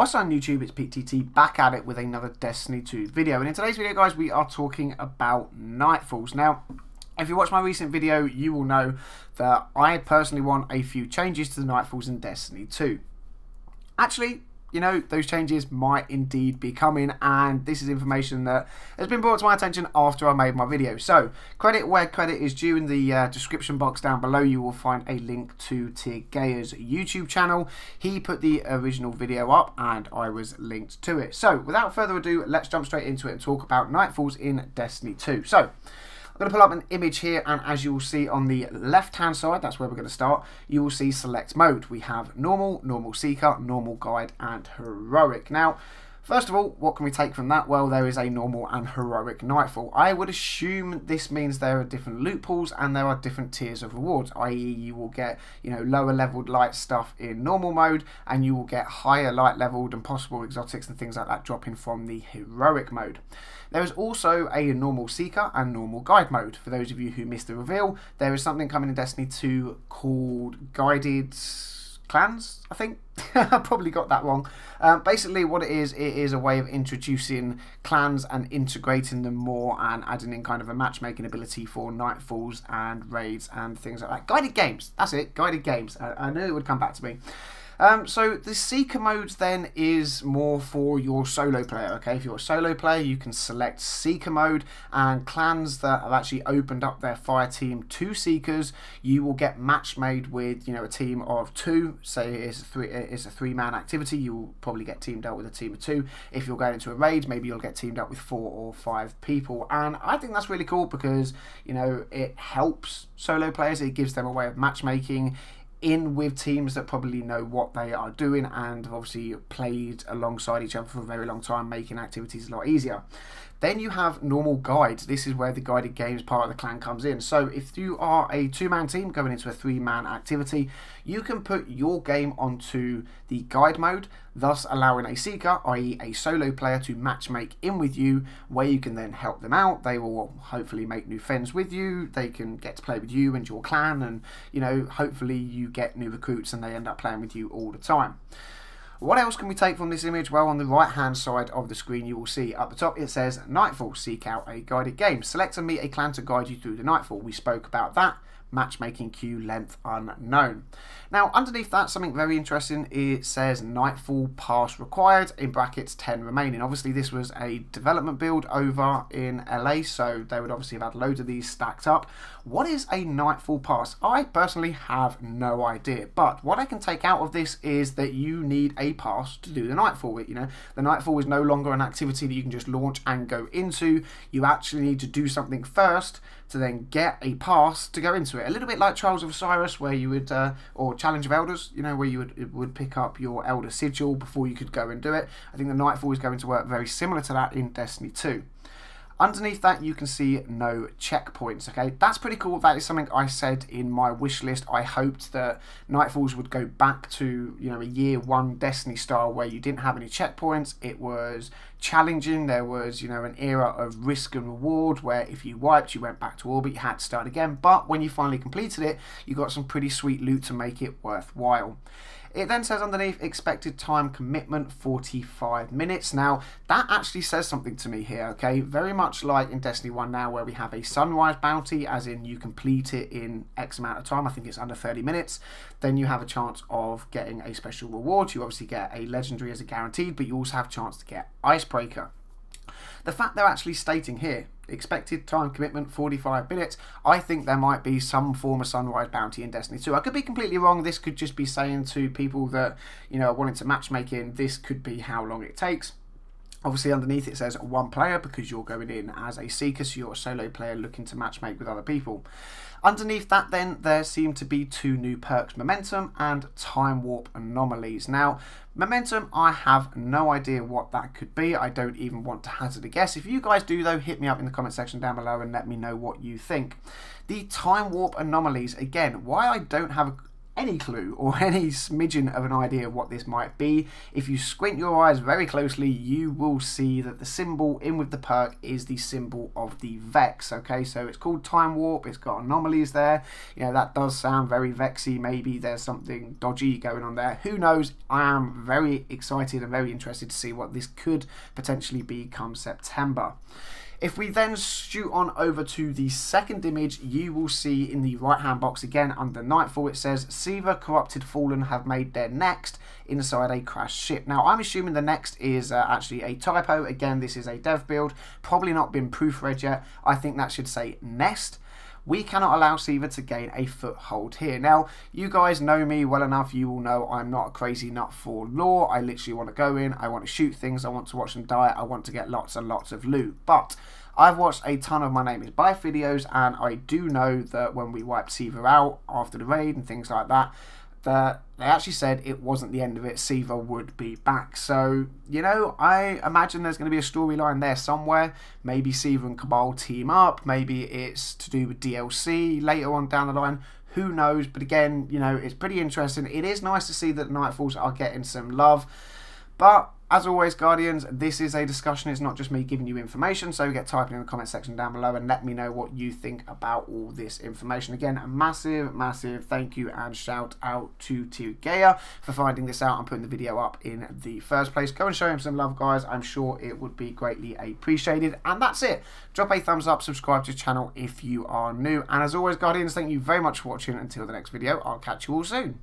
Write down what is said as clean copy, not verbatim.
What's on YouTube? It's PTT back at it with another Destiny 2 video, and in today's video, guys, we are talking about Nightfalls. Now, if you watch my recent video, you will know that I personally want a few changes to the Nightfalls in Destiny 2. Actually, you know, those changes might indeed be coming, and this is information that has been brought to my attention after I made my video. So, credit where credit is due. In the description box down below, you will find a link to Tirgaya's YouTube channel. He put the original video up, and I was linked to it. So, without further ado, let's jump straight into it and talk about Nightfalls in Destiny 2. So, I'm going to pull up an image here, and as you will see on the left hand side, that's where we're going to start, you will see select mode. We have normal, normal seeker, normal guide, and heroic. Now, first of all, what can we take from that? Well, there is a normal and heroic Nightfall. I would assume this means there are different loot pools and there are different tiers of rewards, i.e. you will get, you know, lower leveled light stuff in normal mode, and you will get higher light leveled and possible exotics and things like that dropping from the heroic mode. There is also a normal seeker and normal guide mode. For those of you who missed the reveal, there is something coming in Destiny 2 called guided clans, I think. I probably got that wrong. Basically what it is a way of introducing clans and integrating them more and adding in kind of a matchmaking ability for Nightfalls and raids and things like that. Guided games, that's it, guided games. I knew it would come back to me. So the Seeker mode then is more for your solo player, okay? If you're a solo player, you can select Seeker mode, and clans that have actually opened up their fire team to Seekers, you will get match made with, you know, a team of 2. Say it's a three-man activity, you will probably get teamed up with a team of 2. If you're going into a raid, maybe you'll get teamed up with 4 or 5 people, and I think that's really cool because, you know, it helps solo players. It gives them a way of matchmaking in with teams that probably know what they are doing and have obviously played alongside each other for a very long time, making activities a lot easier. Then you have normal guides. This is where the guided games part of the clan comes in. So if you are a 2-man team going into a 3-man activity, you can put your game onto the guide mode, thus allowing a seeker, i.e. a solo player, to matchmake in with you, where you can then help them out. They will hopefully make new friends with you. They can get to play with you and your clan, and, you know, hopefully you get new recruits and they end up playing with you all the time. What else can we take from this image? Well, on the right hand side of the screen, you will see at the top it says Nightfall, seek out a guided game. Select and meet a clan to guide you through the Nightfall. We spoke about that. Matchmaking queue length unknown. Now, underneath that, something very interesting. It says Nightfall pass required, in brackets 10 remaining. Obviously, this was a development build over in LA, so they would obviously have had loads of these stacked up. What is a Nightfall pass? I personally have no idea, but what I can take out of this is that you need a pass to do the Nightfall. You know, the Nightfall is no longer an activity that you can just launch and go into. You actually need to do something first to then get a pass to go into it. A little bit like Trials of Osiris, where you would, or Challenge of Elders, you know, where you would pick up your Elder Sigil before you could go and do it. I think the Nightfall is going to work very similar to that in Destiny 2. Underneath that, you can see no checkpoints, okay? That's pretty cool. That is something I said in my wish list. I hoped that Nightfalls would go back to, you know, a year 1 Destiny style where you didn't have any checkpoints. It was challenging. There was, you know, an era of risk and reward where if you wiped, you went back to orbit, you had to start again. But when you finally completed it, you got some pretty sweet loot to make it worthwhile. It then says underneath, expected time commitment, 45 minutes. Now, that actually says something to me here, okay? Very much like in Destiny 1 now, where we have a sunrise bounty, as in you complete it in X amount of time. I think it's under 30 minutes. Then you have a chance of getting a special reward. You obviously get a legendary as a guaranteed, but you also have a chance to get Icebreaker. The fact they're actually stating here, expected time commitment 45 minutes, I think there might be some form of sunrise bounty in Destiny 2. I could be completely wrong. This could just be saying to people that, you know, are wanting to matchmake in, this could be how long it takes. Obviously underneath it says 1 player because you're going in as a seeker, so you're a solo player looking to matchmake with other people. Underneath that then, there seem to be 2 new perks, Momentum and Time Warp Anomalies. Now, Momentum, I have no idea what that could be. I don't even want to hazard a guess. If you guys do though, hit me up in the comment section down below and let me know what you think. The Time Warp Anomalies, again, why I don't have any clue or any smidgen of an idea of what this might be, if you squint your eyes very closely, you will see that the symbol in with the perk is the symbol of the Vex. Okay, so it's called Time Warp, it's got anomalies there. You know, that does sound very Vexy. Maybe there's something dodgy going on there. Who knows? I am very excited and very interested to see what this could potentially be come September. If we then shoot on over to the second image, you will see in the right hand box again under Nightfall it says Sivir Corrupted Fallen have made their next inside a crashed ship. Now I'm assuming the next is actually a typo. Again, this is a dev build, probably not been proofread yet. I think that should say nest. We cannot allow Sivir to gain a foothold here. Now, you guys know me well enough. You will know I'm not a crazy nut for lore. I literally want to go in. I want to shoot things. I want to watch them die. I want to get lots and lots of loot. But I've watched a ton of My Name is Bye videos, and I do know that when we wiped Sivir out after the raid and things like that, that they actually said it wasn't the end of it. Sivir would be back. So, you know, I imagine there's going to be a storyline there somewhere. Maybe Sivir and Cabal team up. Maybe it's to do with DLC later on down the line. Who knows? But again, you know, it's pretty interesting. It is nice to see that Nightfalls are getting some love. But as always, Guardians, this is a discussion. It's not just me giving you information. So get typing in the comment section down below and let me know what you think about all this information. Again, a massive, massive thank you and shout out to Tirgaya for finding this out and putting the video up in the first place. Go and show him some love, guys. I'm sure it would be greatly appreciated. And that's it. Drop a thumbs up, subscribe to the channel if you are new. And as always, Guardians, thank you very much for watching. Until the next video, I'll catch you all soon.